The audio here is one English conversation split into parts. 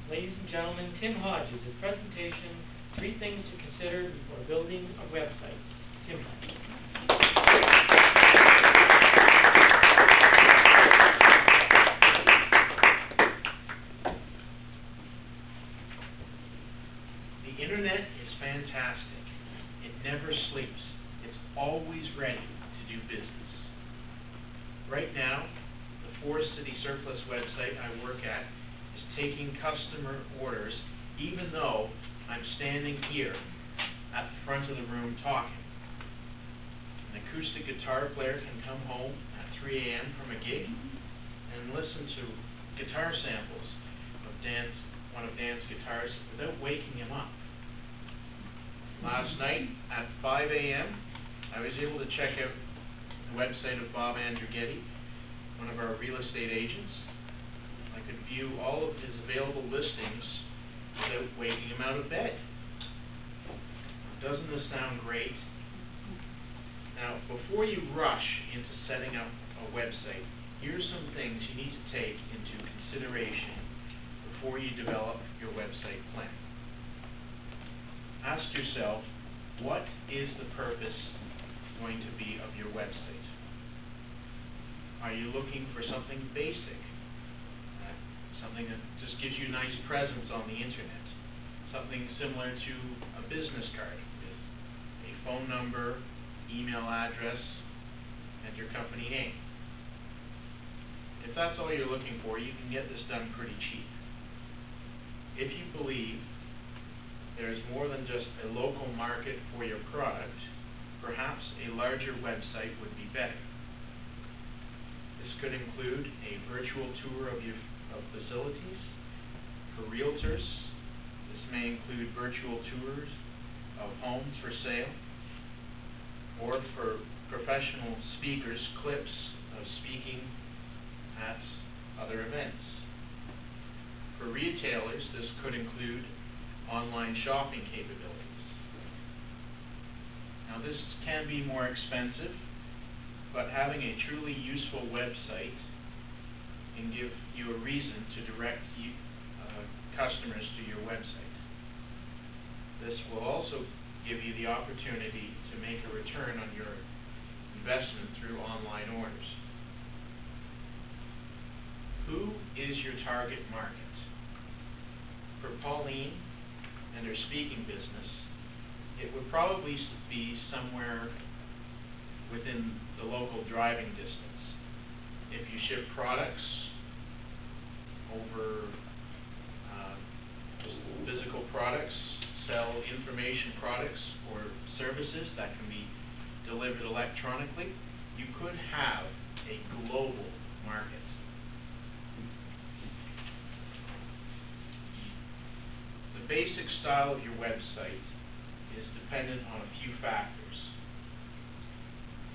Ladies and gentlemen, Tim Hodges, his presentation, 3 things to consider before building a website. Tim Hodges. The internet is fantastic. It never sleeps. It's always ready to do business. Right now, the Forest City Surplus website I work at is taking customer orders even though I'm standing here at the front of the room talking. An acoustic guitar player can come home at 3 a.m. from a gig and listen to guitar samples of one of Dan's guitars without waking him up. Last night at 5 a.m. I was able to check out the website of Bob Andrighetti, one of our real estate agents. I could view all of his available listings without waking him out of bed. Doesn't this sound great? Now, before you rush into setting up a website, here's some things you need to take into consideration before you develop your website plan. Ask yourself, what is the purpose going to be of your website? Are you looking for something basic? Something that just gives you a nice presence on the internet? Something similar to a business card with a phone number, email address, and your company name. If that's all you're looking for, you can get this done pretty cheap. If you believe there's more than just a local market for your product, perhaps a larger website would be better. This could include a virtual tour of facilities. For realtors, this may include virtual tours of homes for sale, or for professional speakers, clips of speaking at other events. For retailers, this could include online shopping capabilities. Now, this can be more expensive, but having a truly useful website can give you a reason to direct customers to your website. This will also give you the opportunity to make a return on your investment through online orders. Who is your target market? For Pauline and her speaking business, it would probably be somewhere within the local driving distance. If you ship products over physical products, sell information products or services that can be delivered electronically, you could have a global market. The basic style of your website is dependent on a few factors.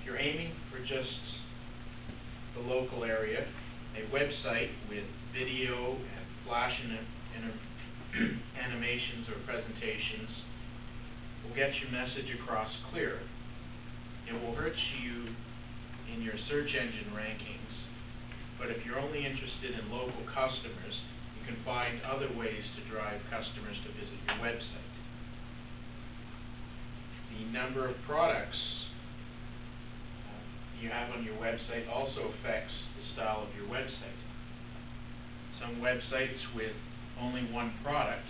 If you're aiming for just the local area, a website with video and flash animations or presentations will get your message across clearer. It will hurt you in your search engine rankings, but if you're only interested in local customers, you can find other ways to drive customers to visit your website. The number of products you have on your website also affects the style of your website. Some websites with only one product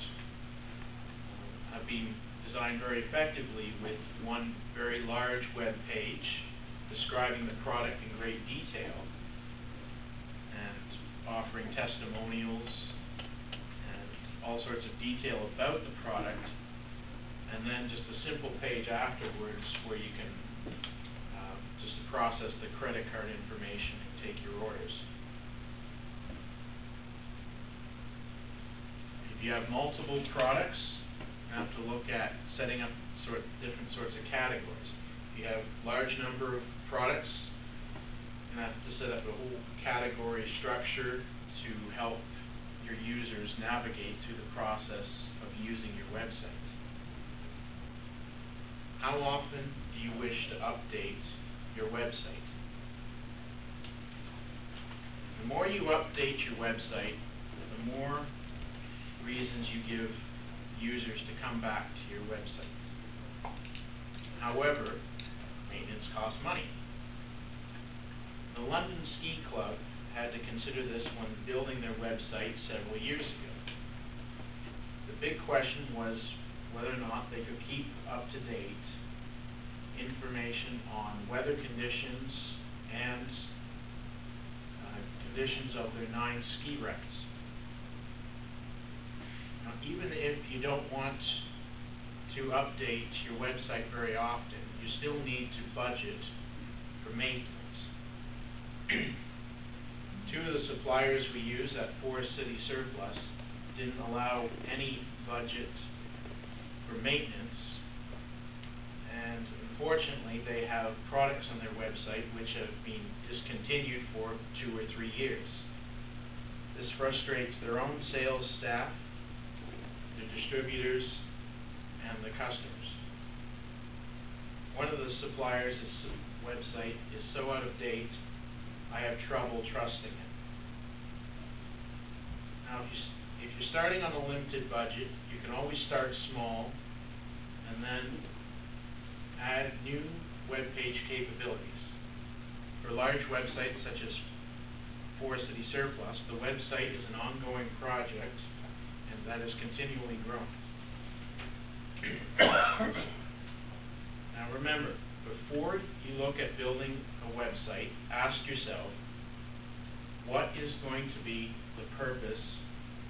have been designed very effectively with one very large web page describing the product in great detail and offering testimonials and all sorts of detail about the product, and then just a simple page afterwards where you can just process the credit card information and take your orders. If you have multiple products, you have to look at setting up different sorts of categories. If you have a large number of products, you have to set up a whole category structure to help your users navigate through the process of using your website. How often do you wish to update your website? The more you update your website, the more reasons you give users to come back to your website. However, maintenance costs money. The London Ski Club had to consider this when building their website several years ago. The big question was whether or not they could keep up-to-date information on weather conditions and conditions of their 9 ski recs. Now, even if you don't want to update your website very often, you still need to budget for maintenance. 2 of the suppliers we use at Forest City Surplus didn't allow any budget for maintenance, and unfortunately they have products on their website which have been discontinued for 2 or 3 years. This frustrates their own sales staff, the distributors, and the customers. One of the suppliers' website is so out of date, I have trouble trusting it. Now, if you're starting on a limited budget, you can always start small and then add new web page capabilities. For large websites such as Forest City Surplus, the website is an ongoing project and that is continually growing. Now remember, before you look at building a website, ask yourself, what is going to be the purpose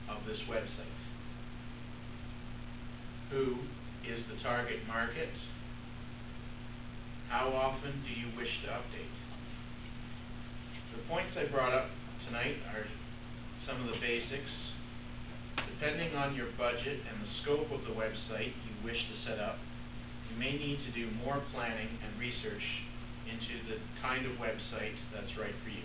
of this website? Who is the target market? How often do you wish to update? The points I brought up tonight are some of the basics. Depending on your budget and the scope of the website you wish to set up, you may need to do more planning and research into the kind of website that's right for you.